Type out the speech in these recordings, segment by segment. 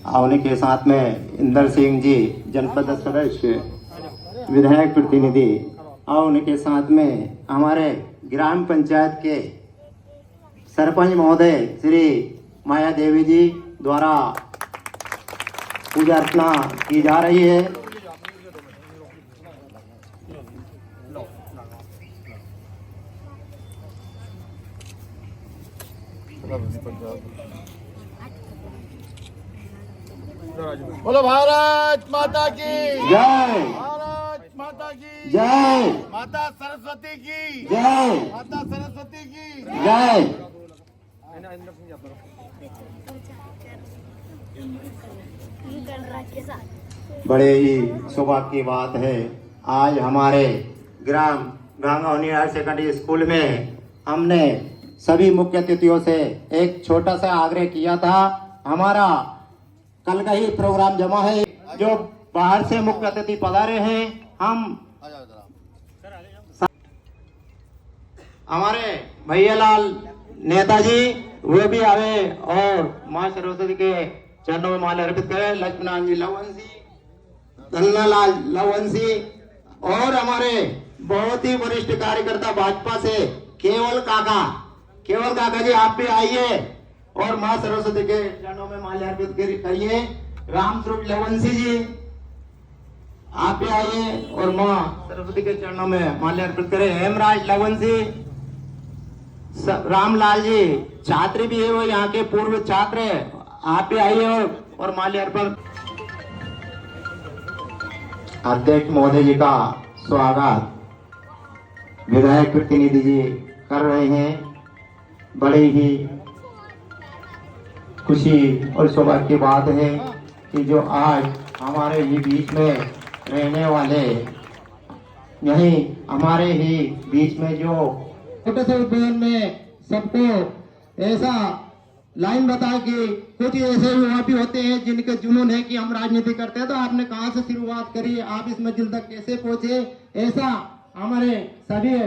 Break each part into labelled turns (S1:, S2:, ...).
S1: उनके साथ में इंदर सिंह जी जनपद सदस्य विधायक प्रतिनिधि और उनके साथ में हमारे ग्राम पंचायत के सरपंच महोदय श्री माया देवी जी द्वारा पूजा अर्चना की जा रही है।
S2: बोलो भारत माता की
S1: जय,
S2: भारत माता की
S1: जय,
S2: माता सरस्वती की
S1: जय,
S2: माता सरस्वती की
S1: जय। बड़े ही सौभाग्य की बात है, आज हमारे ग्राम गांगौनी हायर सेकेंडरी स्कूल में हमने सभी मुख्य अतिथियों से एक छोटा सा आग्रह किया था। हमारा कल का ही प्रोग्राम जमा है, जो बाहर से मुख्य अतिथि पधारे हैं, हम हमारे भैयालाल नेताजी वे भी आवे और माँ सरस्वती के चरणों में माला अर्पित करें। लक्ष्मण जी लवंशी, धन्नालाल लवंशी और हमारे बहुत ही वरिष्ठ कार्यकर्ता भाजपा से केवल काका जी आप भी आइए और माँ सरस्वती के चरणों में माला अर्पित करिए। रामस्वरूप लवंशी जी आप भी आइए और माँ सरस्वती के चरणों में माला अर्पित करें। हेमराज लवंशी, रामलाल जी छात्र भी है, वो यहाँ के पूर्व छात्र है, आप भी आइए और माल्यार्पण। अध्यक्ष महोदय जी का स्वागत विधायक प्रतिनिधि जी कर रहे हैं। बड़े ही खुशी और सौभाग्य की बात है कि जो आज हमारे ही बीच में रहने वाले, यही हमारे ही बीच में जो छोटे से उद्यान में सबको ऐसा लाइन बता कि कुछ ऐसे युवा भी होते हैं जिनके जुनून है कि हम राजनीति करते हैं, तो आपने कहां से शुरुआत करी, आप इस मंजिल तक कैसे पहुंचे, ऐसा हमारे सभी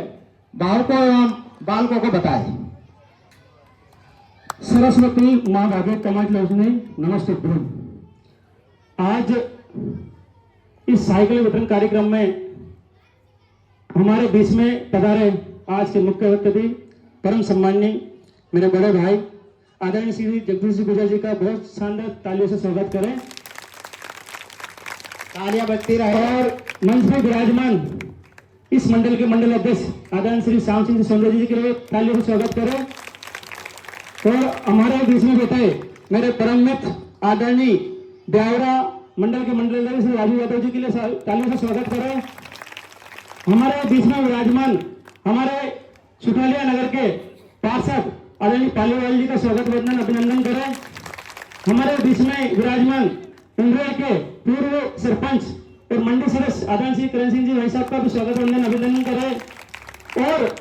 S1: बालकों एवं बालकों को बताएं।
S3: सरस्वती माँ भाग्य कमाज लक्ष्मी नमस्ते गुरु। आज इस साइकिल वितरण कार्यक्रम में हमारे बीच में पधारे आज के मुख्य अतिथि परम सम्माननीय मेरे बड़े भाई आदरणीय श्री जगदीश जी गुजर जी का बहुत शानदार तालियों से स्वागत करें।
S1: तालियां बजती रहे।
S3: और मंच में विराजमान इस मंडल के मंडल अध्यक्ष आदरणीय श्री श्याम सिंह सौंदर्य जी के लिए तालियों से स्वागत करें। और हमारे बीच में बैठे मेरे परम मित्र आदरणीय ब्यावरा मंडल के मंडल अध्यक्ष श्री राजू यादव जी के लिए तालियों से स्वागत करें। हमारे बीच में विराजमान हमारे सुखालिया नगर के पार्षद आदरणीय पालीवाल जी का स्वागत वंदन अभिनंदन करें। हमारे बीच में विराजमान उमरेल के पूर्व सरपंच और मंडी सदस्य आदरणीय श्री करण सिंह जी भाई साहब का भी स्वागत वंदन अभिनंदन करें। और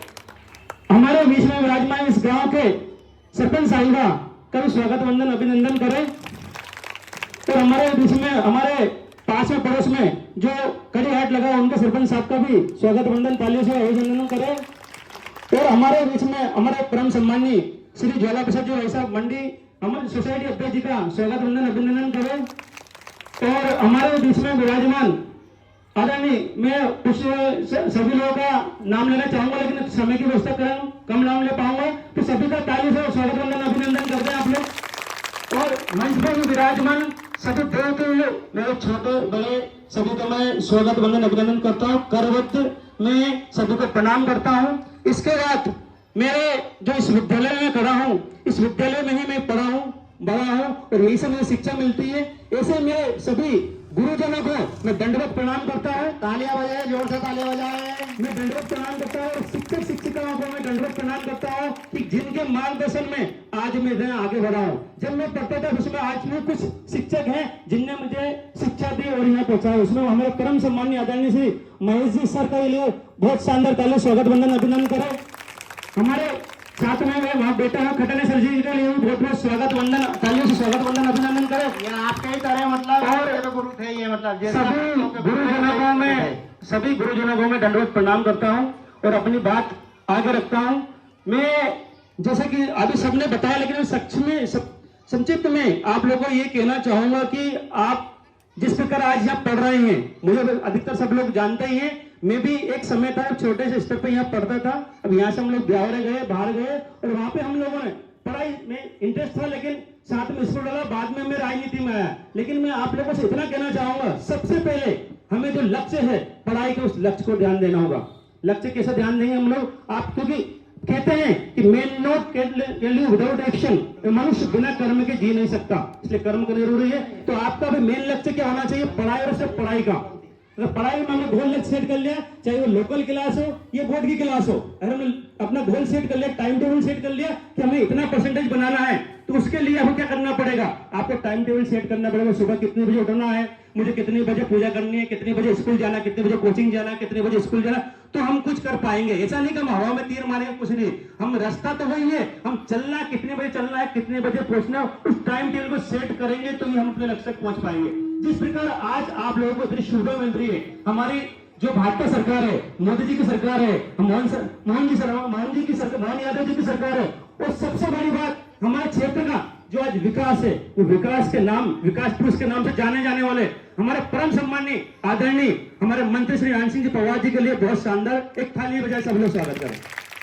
S3: हमारे बीच में विराजमान इस गांव के सरपंच साहिबा का भी स्वागत वंदन अभिनंदन करें। और हमारे बीच में हमारे पास में पड़ोस में जो कड़ी हाट लगा उनके सरपंच साहब का भी स्वागत वंदन तालियों से अभिनंदन करें। और हमारे बीच में हमारे परम सम्माननीय श्री ज्वाला प्रसाद जी भाई साहब मंडी हमारी सोसाइटी अध्यक्ष जी का स्वागत वंदन अभिनंदन करें। और हमारे बीच में विराजमान आदरणीय मैं कुछ सभी लोगों का नाम लेना चाहूंगा, लेकिन समय की व्यवस्था करें, कम नाम ले पाऊंगा, तो सभी का ताली से स्वागत वंदन अभिनंदन करते हैं आप लोग। और मंच पर विराजमान सभी देवते मेरे छोटे बड़े सभी का मैं स्वागत वंदन अभिनंदन करता हूँ। करवत में सभी को प्रणाम करता हूँ। इसके बाद मेरे जो इस विद्यालय में खड़ा हूँ, इस विद्यालय में ही मैं पढ़ा हूँ, बड़ा हूँ और यही से मुझे शिक्षा मिलती है। ऐसे मेरे सभी गुरुजनों को मैं दंडवत प्रणाम करता हूँ।
S1: तालियां बजाए, जोर से तालियां बजाए।
S3: मैं दंडवत प्रणाम करता हूँ और शिक्षक शिक्षिकाओं को मैं दंडवत प्रणाम करता हूँ कि जिनके मार्गदर्शन में आज मैं आगे बढ़ा हूँ। जब मैं पढ़ता था उसमें आज में कुछ शिक्षक हैं जिनने मुझे शिक्षा दी और यहाँ पहुंचा है। उसमें हमारे परम सम्माननीय आदरणीय श्री महेश जी सर के लिए बहुत शानदार ताली स्वागत वंदन अभिनंदन करें। हमारे साथ में मैं वहाँ बेटा हूँ खटने सर जी के लिए बहुत बहुत स्वागत वंदन तालियों से स्वागत वंदन अभिनंदन करें।
S1: ये आपके ही तरह मतलब और ये तो गुरु थे, ये मतलब
S3: सभी गुरुजनों को मैं दंडवत प्रणाम करता हूँ और अपनी बात आगे रखता हूँ। मैं जैसे कि अभी सबने बताया, लेकिन संक्षिप्त में आप लोगों को ये कहना चाहूंगा कि आप जिस प्रकार आज यहाँ पढ़ रहे हैं, मुझे अधिकतर सब लोग जानते ही हैं, मैं भी एक समय था छोटे से स्तर पे यहाँ पढ़ता था। अब यहाँ से हम लोग ब्यावरे गए, बाहर गए और वहां पे हम लोगों ने पढ़ाई में इंटरेस्ट था, लेकिन साथ में स्कूल डाला, बाद में मैं राजनीति में आया। लेकिन मैं आप लोगों से इतना कहना चाहूंगा, सबसे पहले हमें जो लक्ष्य है पढ़ाई के, उस लक्ष्य को ध्यान देना होगा। लक्ष्य कैसे ध्यान देंगे हम लोग? आप क्योंकि कहते हैं कि man not can live without action, मनुष्य बिना कर्म के जी नहीं सकता, इसलिए कर्म करना जरूरी है। तो आपका भी मेन लक्ष्य क्या होना चाहिए? पढ़ाई, और सिर्फ पढ़ाई का। अगर पढ़ाई में हमने गोल लक्ष्य सेट कर लिया, चाहे वो लोकल क्लास हो या बोर्ड की क्लास हो, अगर हमने अपना गोल सेट कर लिया, टाइम टेबल सेट कर लिया कि हमें इतना परसेंटेज बनाना है, तो उसके लिए आपको क्या करना पड़ेगा? आपको टाइम टेबल सेट करना पड़ेगा। सुबह कितने बजे उठना है, मुझे कितने बजे पूजा करनी है, कितने बजे स्कूल जाना, कितने बजे कोचिंग जाना, कितने बजे स्कूल जाना, तो हम कुछ कर पाएंगे। ऐसा नहीं कि हम हवा में तीर मारेंगे, कुछ नहीं। हम रास्ता तो वही है, हम चलना, कितने बजे चलना है, कितने बजे पहुंचना, उस टाइम टेबल को सेट करेंगे तो ही हम अपने लक्ष्य तक पहुंच पाएंगे। जिस प्रकार आज आप लोगों को इतनी सुविधा मिल रही है, हमारी जो भाजपा सरकार है, मोदी जी की सरकार है, मोहन यादव जी की सरकार है, और सबसे बड़ी बात हमारे क्षेत्र का जो आज विकास है, वो विकास के नाम, विकास पुरुष के नाम से जाने जाने वाले हमारे परम सम्मानीय आदरणीय हमारे मंत्री श्री आनंद सिंह जी पवार जी के लिए बहुत शानदार एक थाली बजाय सब लोग स्वागत करें।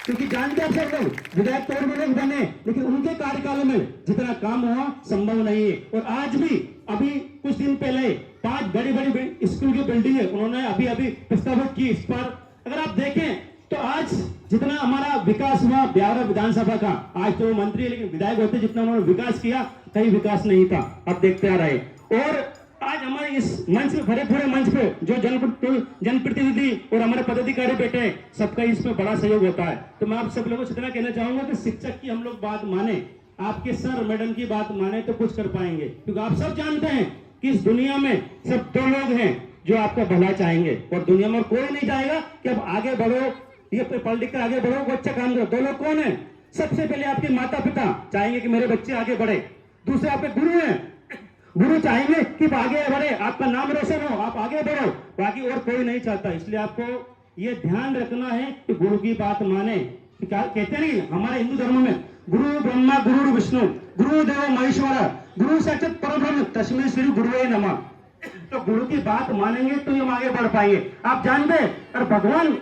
S3: क्योंकि जानते हैं सब लोग विधायक तौर में लोग बने, लेकिन उनके कार्यकाल में जितना काम हुआ संभव नहीं है। और आज भी अभी कुछ दिन पहले 5 बड़ी बड़ी स्कूल की बिल्डिंग है, उन्होंने अभी प्रस्तावित की। इस पर अगर आप देखें तो आज जितना हमारा विकास हुआ ब्यावरा विधानसभा का, आज तो मंत्री है लेकिन विधायक होते जितना उन्होंने विकास किया, कहीं विकास नहीं था। अब देखते आ रहे। और आज हमारे इस मंच पे, भरे पूरे मंच पे जो जनप्रतिनिधि और हमारे पदाधिकारी बैठे हैं, सबका इसमें बड़ा सहयोग होता है। तो मैं आप सब लोगों से इतना कहना चाहूंगा कि शिक्षक की हम लोग बात माने, आपके सर मैडम की बात माने तो कुछ कर पाएंगे। क्योंकि आप सब जानते हैं कि इस दुनिया में सिर्फ 2 लोग हैं जो आपका भला चाहेंगे, और दुनिया में कोई नहीं चाहेगा कि अब आगे बढ़ो, ये पढ़ लिख कर आगे बढ़ो, वो अच्छा काम करो। 2 लोग कौन है? सबसे पहले आपके माता पिता चाहेंगे कि मेरे बच्चे आगे बढ़े। दूसरे आपके गुरु हैं, गुरु चाहेंगे कि आगे बढ़े, आपका नाम रोशन हो, आप आगे बढ़ो। बाकी और कोई नहीं चाहता। इसलिए आपको ये ध्यान रखना है कि गुरु की बात माने। क्या कहते नहीं हमारे हिंदू धर्म में, गुरु ब्रह्मा गुरु विष्णु गुरुदेव महेश्वर गुरु साक्षात परब्रह्म तस्मै श्री गुरुवे नमः। तो गुरु की बात मानेंगे तो हम आगे बढ़ पाएंगे। आप जानते हैं, और भगवान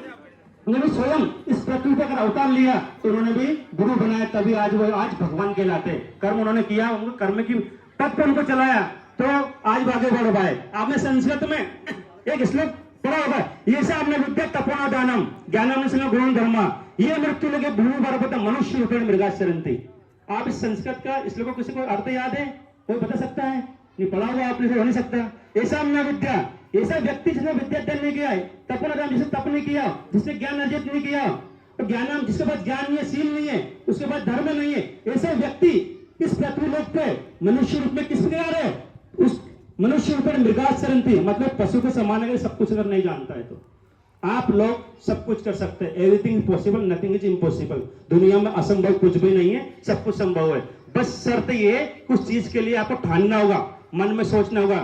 S3: उन्होंने स्वयं इस पृथ्वी पर अवतार लिया तो उन्होंने भी गुरु बनाया, तभी आज वो आज भगवान कहलाते। कर्म उन्होंने किया, उनको कर्म की पथ पर उनको चलाया तो आज आगे बढ़ पाए। आपने संस्कृत में एक श्लोक पढ़ा होगा, ये से आपने विद्या तपोना दानम ज्ञानम गुरु धर्मा ये मृत्यु लगे भूमि पर मनुष्य रूपेण मृगाचरन्ति। आप इस संस्कृत का श्लोक को किसी को अर्थ याद है? कोई बता सकता है? नहीं पढ़ा हुआ आपने हो नहीं सकता। ऐसा हमने विद्या, ऐसा व्यक्ति जिसने विद्या अध्ययन नहीं किया है, तपोना दान जिसने तप नहीं किया, जिसने ज्ञान अर्जित नहीं किया, तो ज्ञान जिसके पास ज्ञान नहीं है, सील नहीं है, उसके पास धर्म नहीं है, ऐसा व्यक्ति इस पृथ्वी लोक पे मनुष्य रूप में किस प्रकार है? उस मनुष्य रूप में मृगाचरन्ति, मतलब पशु के समान अगर सब कुछ अगर नहीं जानता है तो आप लोग सब कुछ कर सकते हैं। Everything is possible, nothing is impossible. दुनिया में असंभव कुछ भी नहीं है, सब कुछ संभव है। बस शर्त ये है, कुछ चीज के लिए आपको ठानना होगा, मन में सोचना होगा,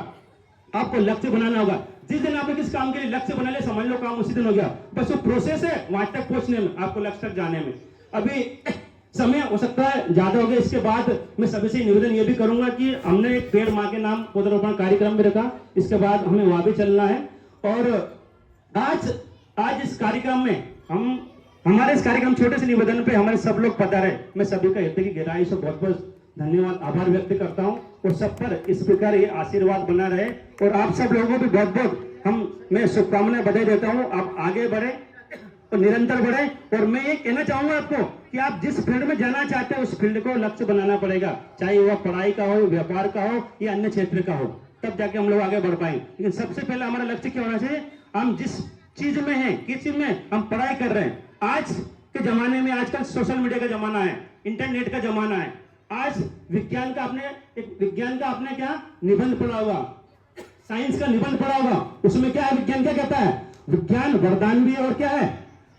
S3: आपको लक्ष्य बनाना होगा। जिस दिन आपने किस काम के लिए लक्ष्य बना लिया, समझ लो काम उसी दिन हो गया। बस वो प्रोसेस है वहां तक पहुंचने में, आपको लक्ष्य तक जाने में। अभी समय हो सकता है ज्यादा हो गया, इसके बाद मैं सभी से निवेदन ये भी करूंगा कि हमने एक पेड़ मां के नाम पौधारोपण कार्यक्रम भी रखा, इसके बाद हमें वहां भी चलना है। और आज इस कार्यक्रम में हमारे इस कार्यक्रम छोटे से निवेदन पे हमारे सब लोग पधारे। मैं सभी का हृदय की गहराई से बहुत बहुत धन्यवाद, आभार व्यक्त करता हूं, और सब पर इस प्रकार ये आशीर्वाद बना रहे। और आप सब लोगों को भी बहुत बहुत मैं शुभकामनाएं बधाई देता हूं। आप आगे बढ़े और निरंतर बढ़े। और मैं ये कहना चाहूंगा आपको कि आप जिस फील्ड में जाना चाहते हैं उस फील्ड को लक्ष्य बनाना पड़ेगा, चाहे वह पढ़ाई का हो, व्यापार का हो या अन्य क्षेत्र का हो, तब जाके हम लोग आगे बढ़ पाएंगे। लेकिन सबसे पहले हमारा लक्ष्य क्या होना चाहिए? हम जिस चीज में हैं, किस चीज में हम पढ़ाई कर रहे हैं। आज के जमाने में आजकल सोशल मीडिया का जमाना है, इंटरनेट का जमाना है। आज विज्ञान का आपने क्या निबंध पढ़ा होगा, साइंस का निबंध पढ़ा होगा, उसमें क्या है? विज्ञान क्या कहता है? विज्ञान वरदान भी है और क्या है?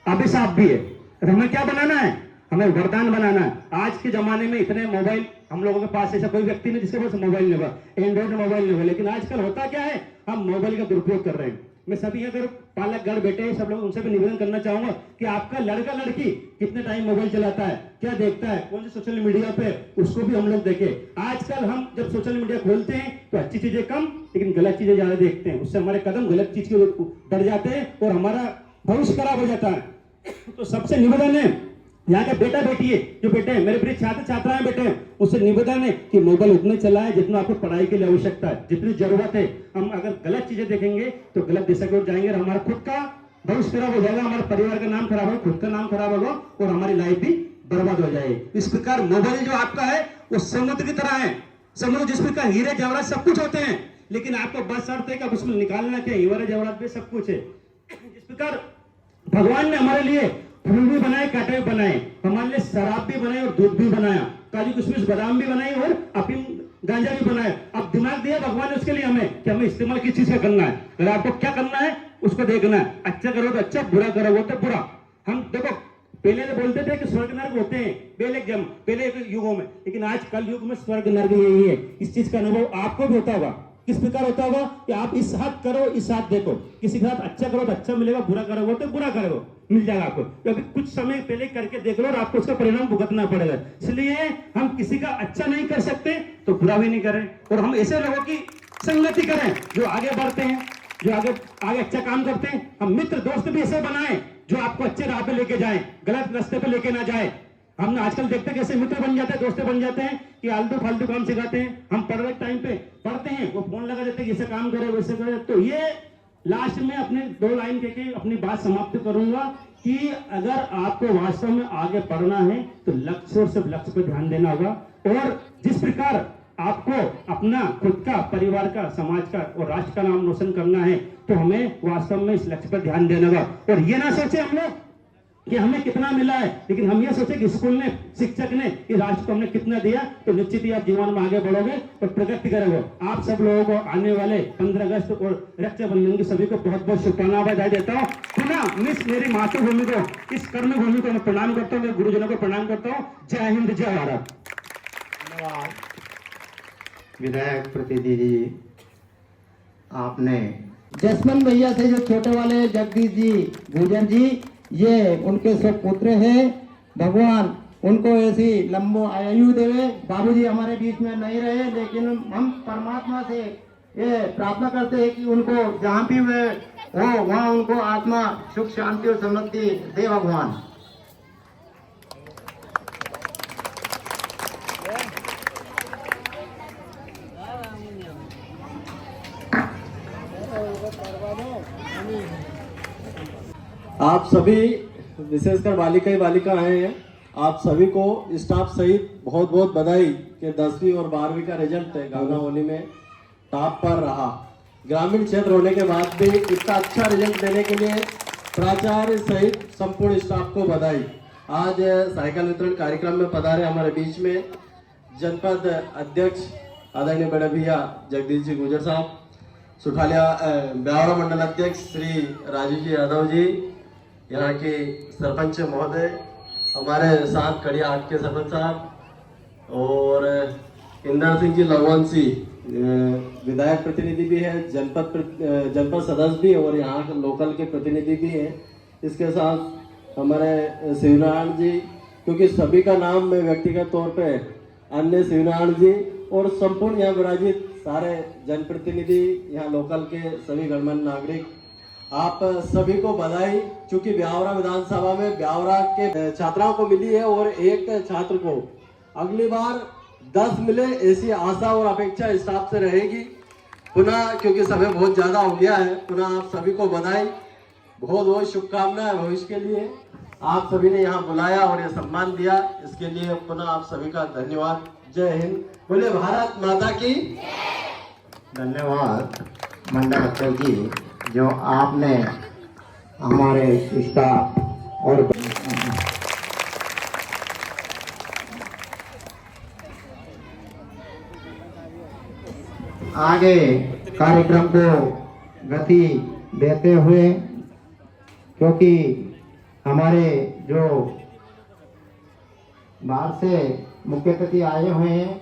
S3: अभिशाप भी है। हमें क्या बनाना है? हमें वरदान बनाना है। आज के जमाने में इतने मोबाइल हम लोगों के पास, ऐसा कोई व्यक्ति नहीं जिसके पास मोबाइल नहीं होगा, एंड्रॉइड मोबाइल नहीं होगा। लेकिन आजकल होता क्या है? हम मोबाइल का दुरुपयोग कर रहे हैं। मैं सभी अगर पालक गण बैठे हैं सब लोग उनसे भी निवेदन करना चाहूंगा कि आपका लड़का लड़की कितने टाइम मोबाइल चलाता है, क्या देखता है, कौन से सोशल मीडिया पे, उसको भी हम लोग देखें। आजकल हम जब सोशल मीडिया खोलते हैं तो अच्छी चीजें कम लेकिन गलत चीजें ज्यादा देखते हैं, उससे हमारे कदम गलत चीज के बढ़ जाते हैं और हमारा भविष्य खराब हो जाता है। तो सबसे निवेदन है, यहाँ के बेटा बेटी है जो बेटे हैं, मेरे प्रिय छात्र छात्राएं बेटे हैं, उससे निवेदन है कि मोबाइल उतने चलाएं जितना आपको पढ़ाई के लिए आवश्यकता है, जितनी जरूरत है। हम अगर गलत चीजें देखेंगे तो गलत दिशा की ओर जाएंगे और हमारा खुद का भविष्य खराब हो जाएगा, हमारे परिवार का नाम खराब होगा, खुद का नाम खराब होगा और हमारी लाइफ भी बर्बाद हो जाएगी। इस प्रकार मोबाइल जो आपका है वो समुद्र की तरह है। समुद्र जिस प्रकार हीरे जवाहरात सब कुछ होते हैं, लेकिन आपको बस शर्त है कि उसमें निकालना क्या, हीरे जवाहरात भी सब कुछ है। जिस प्रकार भगवान ने हमारे लिए फूल भी बनाए, कांटे भी बनाए, हमारे लिए शराब भी बनाई और दूध भी बनाया, काजू किशमिश बादाम भी बनाई और अफीम गांजा भी बनाया। अब दिमाग दिया भगवान ने उसके लिए हमें कि हमें इस्तेमाल किस चीज का करना है। अगर आपको क्या करना है उसको देखना है, अच्छा करो तो अच्छा, बुरा करो तो बुरा। हम देखो पहले तो बोलते थे कि स्वर्ग नर्क होते हैं पहले युगों में, लेकिन आज कल युग में स्वर्ग नर्क यही है। इस चीज का अनुभव आपको भी होता होगा। किस प्रकार होता होगा कि आप इस हाथ करो इस हाथ देखो, किसी के साथ अच्छा करो तो अच्छा मिलेगा, बुरा करोगे तो बुरा करोगे, मिल जाएगा आपको। क्योंकि कुछ समय पहले करके देख लो और आपको उसका परिणाम भुगतना पड़ेगा। इसलिए हम किसी का अच्छा नहीं कर सकते तो बुरा भी नहीं करें, और हम ऐसे लोगों की संगति करें जो आगे बढ़ते हैं, जो आगे अच्छा काम करते हैं। हम मित्र दोस्त भी ऐसे बनाएं जो आपको अच्छे राह पे लेके जाएं, गलत रास्ते पे लेके ना जाए। हम आजकल देखते हैं कैसे मित्र बन जाते हैं, दोस्त बन जाते हैं कि आलतू फालतू काम सिखाते हैं। हम पढ़ रहे टाइम पे पढ़ते हैं, वो फोन लगा देते हैं जैसे काम करे वैसे करे। तो ये लास्ट में अपने 2 लाइन कहके अपनी बात समाप्त करूंगा कि अगर आपको वास्तव में आगे पढ़ना है तो लक्ष्य और सिर्फ लक्ष्य पर ध्यान देना होगा। और जिस प्रकार आपको अपना खुद का, परिवार का, समाज का और राष्ट्र का नाम रोशन करना है तो हमें वास्तव में इस लक्ष्य पर ध्यान देना होगा। और ये ना सोचे हम लोग कि हमें कितना मिला है, लेकिन हम ये सोचे कि स्कूल ने, शिक्षक ने, इस राष्ट्र को हमने कितना दिया, तो निश्चित ही आप जीवन में आगे बढ़ोगे और प्रगति करोगे। आप सब लोगों को आने वाले 15 अगस्त और रक्षाबंधन की सभी को बहुत बहुत शुभकामनाएं बधाई देता हूँ। पुनः मिस मेरी मातृभूमि को, इस कर्मभूमि को मैं प्रणाम करता हूँ, मेरे गुरुजनों को प्रणाम करता हूँ। जय हिंद, जय भारत।
S1: विधायक प्रतिनिधि आपने
S4: जसवंत भैया से जो छोटे वाले जगदीश जी गुजर जी, ये उनके सब पुत्र हैं। भगवान उनको ऐसी लंबो आयु देवे। बाबूजी हमारे बीच में नहीं रहे, लेकिन हम परमात्मा से ये प्रार्थना करते हैं कि उनको जहाँ भी वे हो वहाँ उनको आत्मा सुख शांति और समृद्धि दे भगवान।
S5: आप सभी विशेषकर बालिका ही बालिका आए हैं, आप सभी को स्टाफ सहित बहुत बहुत बधाई कि 10वीं और 12वीं का रिजल्ट गाना होली में टॉप पर रहा। ग्रामीण क्षेत्र होने के बाद भी इतना अच्छा रिजल्ट देने के लिए प्राचार्य सहित संपूर्ण स्टाफ को बधाई। आज साइकिल वितरण कार्यक्रम में पधारे हमारे बीच में जनपद अध्यक्ष आदरणीय बड़े भैया जगदीश जी गुजर साहब, सुठालिया ब्यावरा मंडल अध्यक्ष श्री राजू जी यादव जी, यहाँ के सरपंच महोदय, हमारे साथ कड़िया हाट के सरपंच साहब और इंदर सिंह जी लवंसी विधायक प्रतिनिधि भी है, जनपद सदस्य भी और यहाँ के लोकल के प्रतिनिधि भी हैं। इसके साथ हमारे शिवनारायण जी, क्योंकि सभी का नाम मैं व्यक्तिगत तौर पे अन्य शिवनारायण जी और संपूर्ण यहाँ विराजित सारे जनप्रतिनिधि, यहाँ लोकल के सभी गणमान्य नागरिक, आप सभी को बधाई। चूंकि ब्यावरा विधानसभा में ब्यावरा के छात्राओं को मिली है और एक छात्र को अगली बार 10 मिले, ऐसी आशा और अपेक्षा स्टाफ से रहेगी। पुनः क्योंकि समय बहुत ज़्यादा हो गया है, पुनः आप सभी को बधाई, बहुत बहुत शुभकामनाएं भविष्य के लिए। आप सभी ने यहाँ बुलाया और ये सम्मान दिया, इसके लिए पुनः आप सभी का धन्यवाद। जय हिंद, बोले भारत माता की।
S1: धन्यवाद मंडल अध्यक्ष जी, जो आपने हमारे स्टाफ और आगे कार्यक्रम को गति देते हुए, क्योंकि हमारे जो बाहर से मुख्य अतिथि आए हुए हैं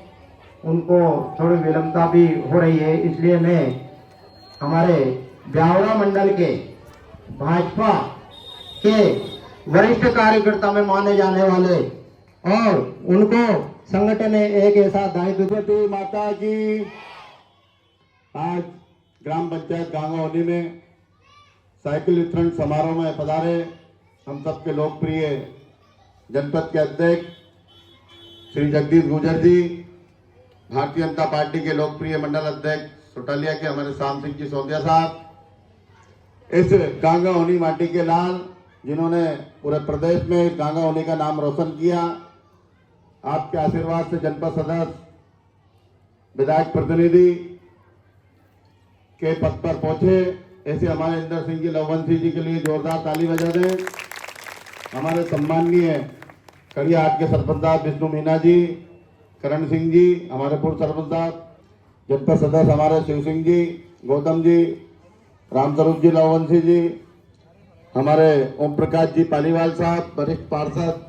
S1: उनको थोड़ी विलंबता भी हो रही है, इसलिए मैं हमारे ब्यावरा मंडल के भाजपा के वरिष्ठ कार्यकर्ता में माने जाने वाले और उनको संगठन ने एक ऐसा दायित्व
S6: सरस्वती माता की। आज ग्राम पंचायत गांगावली में साइकिल वितरण समारोह में पधारे हम सबके लोकप्रिय जनपद के अध्यक्ष श्री जगदीश गुजर जी, भारतीय जनता पार्टी के लोकप्रिय मंडल अध्यक्ष सुटालिया के हमारे श्याम सिंह जी सोंदिया साहब, इस गांगावली माटी के लाल जिन्होंने पूरे प्रदेश में गांगावली का नाम रोशन किया, आपके आशीर्वाद से जनपद सदस्य विधायक प्रतिनिधि के पद पर पहुंचे, ऐसे हमारे इंदर सिंह जी लवंशी जी के लिए जोरदार ताली बजा दें। हमारे सम्माननीय कड़ियाहाट के सरपंच साहब विष्णु मीना जी, करण सिंह जी, हमारे पूर्व सरपंच साहब, जनपद सदस्य हमारे शिव सिंह जी, गौतम जी, रामस्वरूप जी लवंशी जी, हमारे ओम प्रकाश जी पालीवाल साहब, वरिष्ठ पार्षद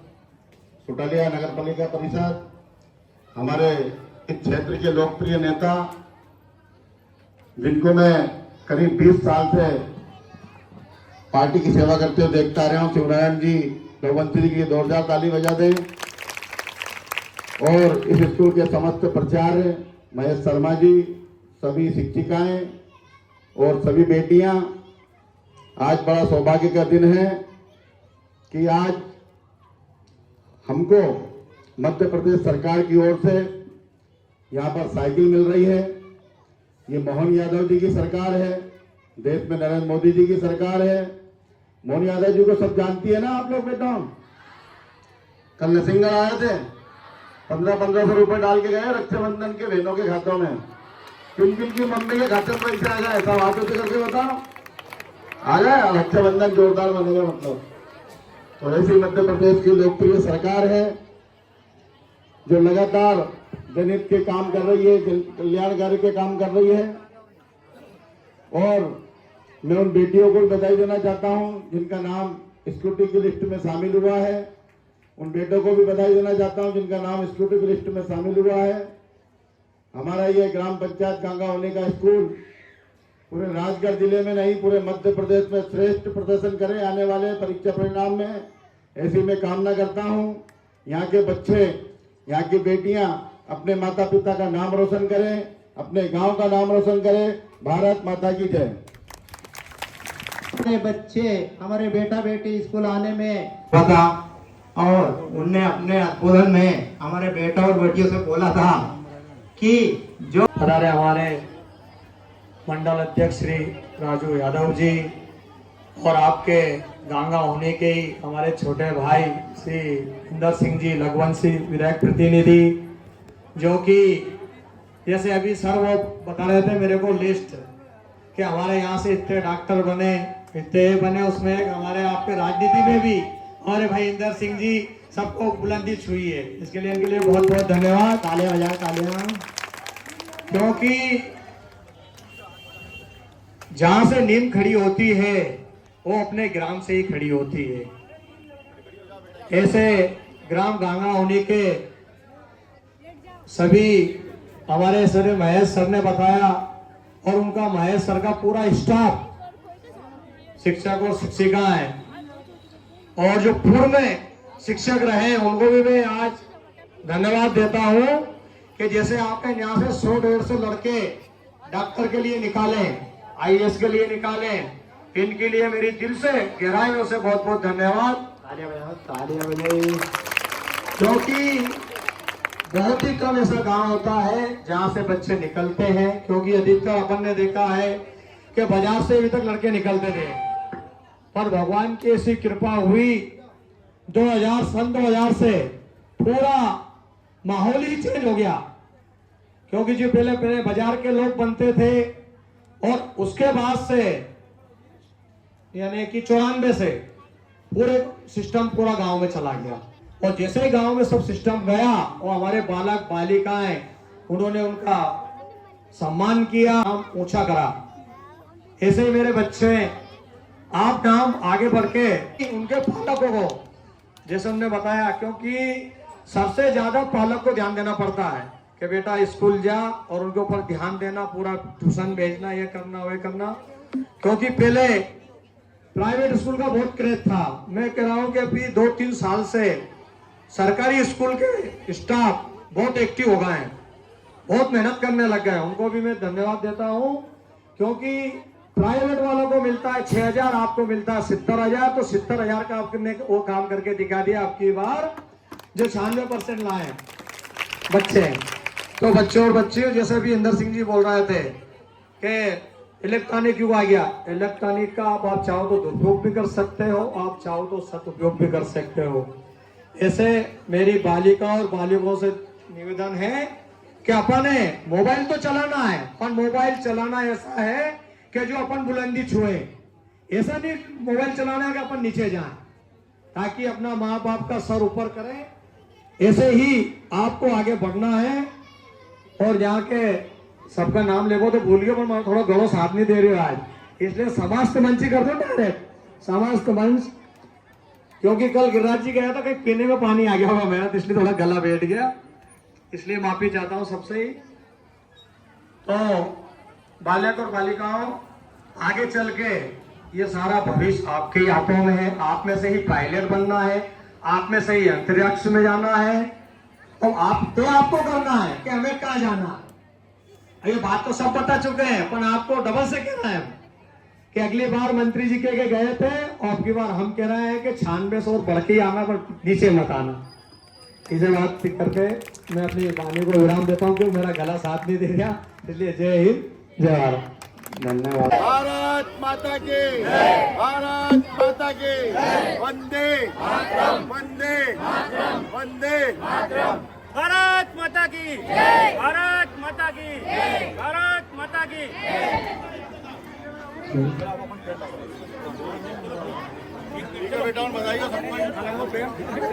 S6: सुटालिया नगर पालिका परिषद, हमारे इस क्षेत्र के लोकप्रिय नेता जिनको मैं करीब 20 साल से पार्टी की सेवा करते हुए देखता रहा हूं, शिवनारायण जी लवंशी जी की जोरदार ताली बजा दें। और इस स्कूल के समस्त प्राचार्य महेश शर्मा जी, सभी शिक्षिकाएं और सभी बेटियां, आज बड़ा सौभाग्य का दिन है कि आज हमको मध्य प्रदेश सरकार की ओर से यहाँ पर साइकिल मिल रही है। ये मोहन यादव जी की सरकार है, देश में नरेंद्र मोदी जी की सरकार है। मोहन यादव जी को सब जानती है ना आप लोग बेटा? कल नरसिंहगढ़ आए थे, 1500 रुपए डाल के गए रक्षाबंधन के बहनों के खातों में। किन किन की मम्मी के खाते में पैसे आ गए, सब हाथों से करके बताओ। आ गए, रक्षाबंधन जोरदार बनेगा मतलब। तो ऐसी मध्य प्रदेश की लोकप्रिय सरकार है जो लगातार जनहित के काम कर रही है, कल्याणकारी के काम कर रही है। और मैं उन बेटियों को भी बधाई देना चाहता हूं जिनका नाम स्कूटी की लिस्ट में शामिल हुआ है। उन बेटों को भी बधाई देना चाहता हूं जिनका नाम स्कूटी की लिस्ट में शामिल हुआ है। हमारा ये ग्राम पंचायत गांगावली का स्कूल पूरे राजगढ़ जिले में नहीं, पूरे मध्य प्रदेश में श्रेष्ठ प्रदर्शन करे आने वाले परीक्षा परिणाम में। ऐसी मैं कामना करता हूं यहाँ के बच्चे, यहाँ की बेटियां अपने माता पिता का नाम रोशन करें, अपने गांव का नाम रोशन करें। भारत माता की जय।
S4: अपने बच्चे, हमारे बेटा बेटी स्कूल आने में
S1: था और उनने अपने उद्बोधन में हमारे बेटा और बेटियों से बोला था कि जो
S3: पधारे हमारे मंडल अध्यक्ष श्री राजू यादव जी और आपके गांगावली के ही हमारे छोटे भाई श्री इंदर सिंह जी लघुवंशी विधायक प्रतिनिधि, जो कि जैसे अभी सर वो बता रहे थे मेरे को लिस्ट कि हमारे यहाँ से इतने डॉक्टर बने, इतने बने, उसमें हमारे आपके राजनीति में भी हमारे भाई इंदर सिंह जी सबको बुलंदी छुई है। इसके लिए इनके लिए बहुत बहुत धन्यवाद।
S4: तालियां बजाओ, तालियां।
S3: क्योंकि जहां से नींव खड़ी होती है वो अपने ग्राम से ही खड़ी होती है। ऐसे ग्राम गांगावली के सभी हमारे सर महेश सर ने बताया और उनका महेश सर का पूरा स्टाफ, शिक्षक और शिक्षिकाएं और जो पूर्व में शिक्षक रहे उनको भी मैं आज धन्यवाद देता हूं कि जैसे आपने यहाँ से 100-150 लड़के डॉक्टर के लिए निकाले, IAS के लिए निकाले, इनके लिए मेरी दिल से गहराइयों से बहुत बहुत धन्यवाद।
S4: तालियां बजाओ, तालियां बजाओ।
S3: क्योंकि बहुत ही कम ऐसा गांव होता है जहां से बच्चे निकलते हैं, क्योंकि अधिकतर अपन ने देखा है कि बाजार से अभी तक लड़के निकलते थे, पर भगवान की ऐसी कृपा हुई 2000 से पूरा माहौल ही चेंज हो गया। क्योंकि जो पहले बाजार के लोग बनते थे और उसके बाद से यानी कि 94 से पूरे सिस्टम पूरा गांव में चला गया। और जैसे ही गांव में सब सिस्टम गया और हमारे बालक बालिकाएं उन्होंने उनका सम्मान किया, नाम ऊंचा करा। ऐसे ही मेरे बच्चे, आप नाम आगे बढ़ के उनके पालकों को, जैसे उन्होंने बताया, क्योंकि सबसे ज्यादा पालक को ध्यान देना पड़ता है कि बेटा स्कूल जा और उनके ऊपर ध्यान देना, पूरा ट्यूशन भेजना, ये करना वो करना।
S7: क्योंकि पहले प्राइवेट स्कूल का बहुत क्रेज था। मैं कह रहा हूं कि अभी 2-3 साल से सरकारी स्कूल के स्टाफ बहुत एक्टिव हो गए हैं, बहुत मेहनत करने लग गए हैं। उनको भी मैं धन्यवाद देता हूं, क्योंकि प्राइवेट वालों को मिलता है 6,000, आपको मिलता है 70,000, तो 70,000 का आपने वो काम करके दिखा दिया आपकी बार, जो 96% लाए बच्चे। तो बच्चों और बच्चियों, जैसे भी इंदर सिंह जी बोल रहे थे कि इलेक्ट्रॉनिक क्यों आ गया, इलेक्ट्रॉनिक का आप चाहो तो दुरुपयोग भी कर सकते हो, आप चाहो तो सदुपयोग भी कर सकते हो। ऐसे मेरी बालिका और बालिकों से निवेदन है कि अपने मोबाइल तो चलाना है, पर मोबाइल चलाना ऐसा है कि जो अपन बुलंदी छुए, ऐसा नहीं मोबाइल चलाना है कि अपन नीचे जाएं, ताकि अपना माँ बाप का सर ऊपर करें। ऐसे ही आपको आगे बढ़ना है। और जहाँ के सबका नाम लेवो तो भूल गए, पर मैं थोड़ा गड़ो साथ नहीं दे रही हूँ आज, इसलिए समास्त मंच ही कर दो डायरेक्ट, समास्त मंच। क्योंकि कल गिरिराज जी गया था, कहीं पीने में पानी आ गया होगा मेरा, तो इसलिए थोड़ा गला बैठ गया, इसलिए माफी चाहता हूँ सबसे ही। तो बालक और बालिकाओं, आगे चल के ये सारा भविष्य आपके हाथों में है। आप में से ही पायलट बनना है, आप में से ही अंतरिक्ष में जाना है, और आपको करना है कि हमें कहाँ जाना है। ये बात तो सब बता चुके हैं, पर आपको डबल से कहना है कि अगली बार मंत्री जी के गए थे, और अब की बार हम कह रहे हैं कि 96 और बढ़ के आना, पर नीचे मत आना। इसे बात करके मैं अपनी वाणी को विराम देता हूँ, क्योंकि मेरा गला साथ नहीं दे रहा, इसलिए जय हिंद, जय भारत, धन्यवाद।
S2: भारत माता की भारत माता की वंदे वंदे वंदे
S8: भारत माता की भारत माता की भारत माता की।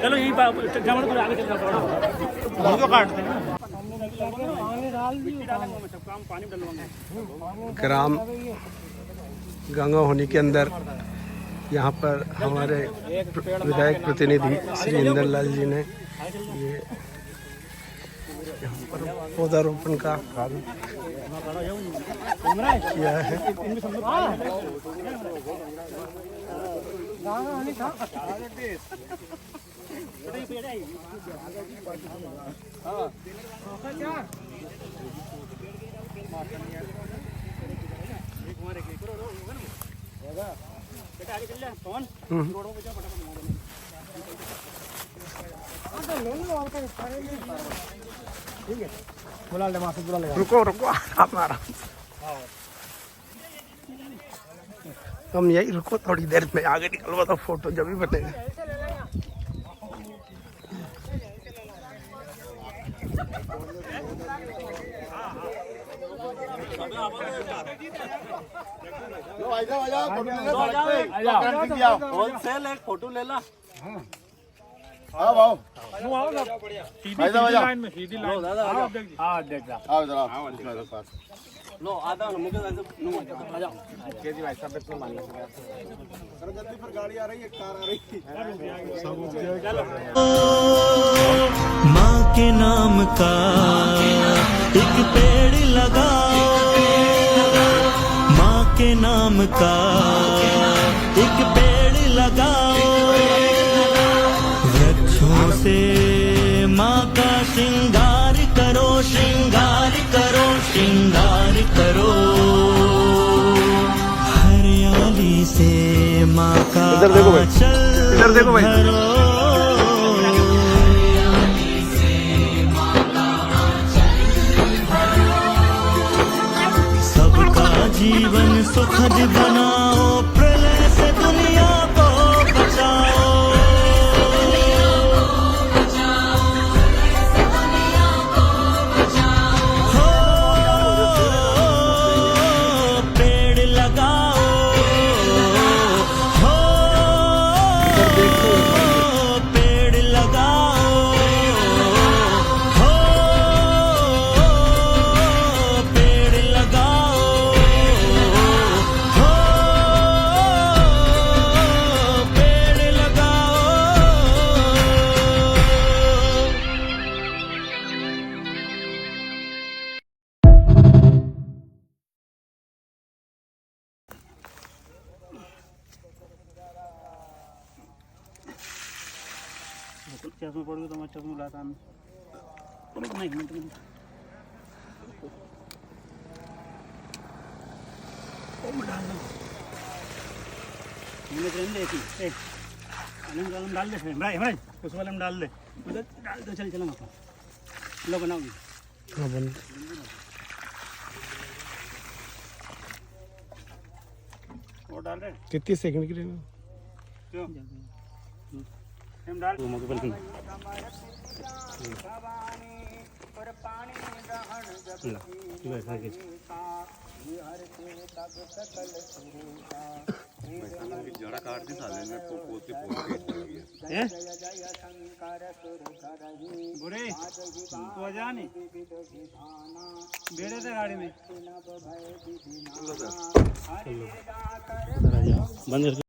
S8: चलो यही आगे चल काटते हैं।
S9: ग्राम गंगा होनी के अंदर यहाँ पर हमारे विधायक प्रतिनिधि श्री इंदरलाल जी ने ये यहाँ पर पौधारोपण का कार्य किया है। रुको रुको आराम हम यही रुको, थोड़ी देर में आगे निकलवा तो फोटो जब भी बनेगा।
S5: फोटो ले ला।
S2: हाँ भाव
S8: सीधी लाइन में, सीधी लाइन।
S5: लो आधा मुझे आ जाओ।
S2: केजी भाई सब इतना मान लो। जल्दी पर गाड़ी आ रही है, कार आ रही है।
S10: माँ के नाम का एक पेड़ लगाओ, माँ के नाम का एक पेड़ लगाओ, वृक्षों से माँ का श्रृंगार करो, श्रृंगार करो, श्रृंगार करो, हरियाली से माँ का आंचल भरो, सबका जीवन सुखद बनाओ, प्रलय से दुनिया को बचाओ,
S8: चश्मा पड़ गया तो मैं चश्मा लाता नहीं। एक मिनट एक अलम डाल दे फ्रेंड उस वाले में डाल दे डाल दो चल चलो लो बनाओगी
S9: हाँ बन
S8: वो डाल रहे
S9: कितनी सेकंड के लिए ना
S8: क्यों हम डाल वो मौके पर
S2: जड़ा काट दी साले में पोते
S8: बुरे तो जा नहीं बेड़े थे गाड़ी में बंद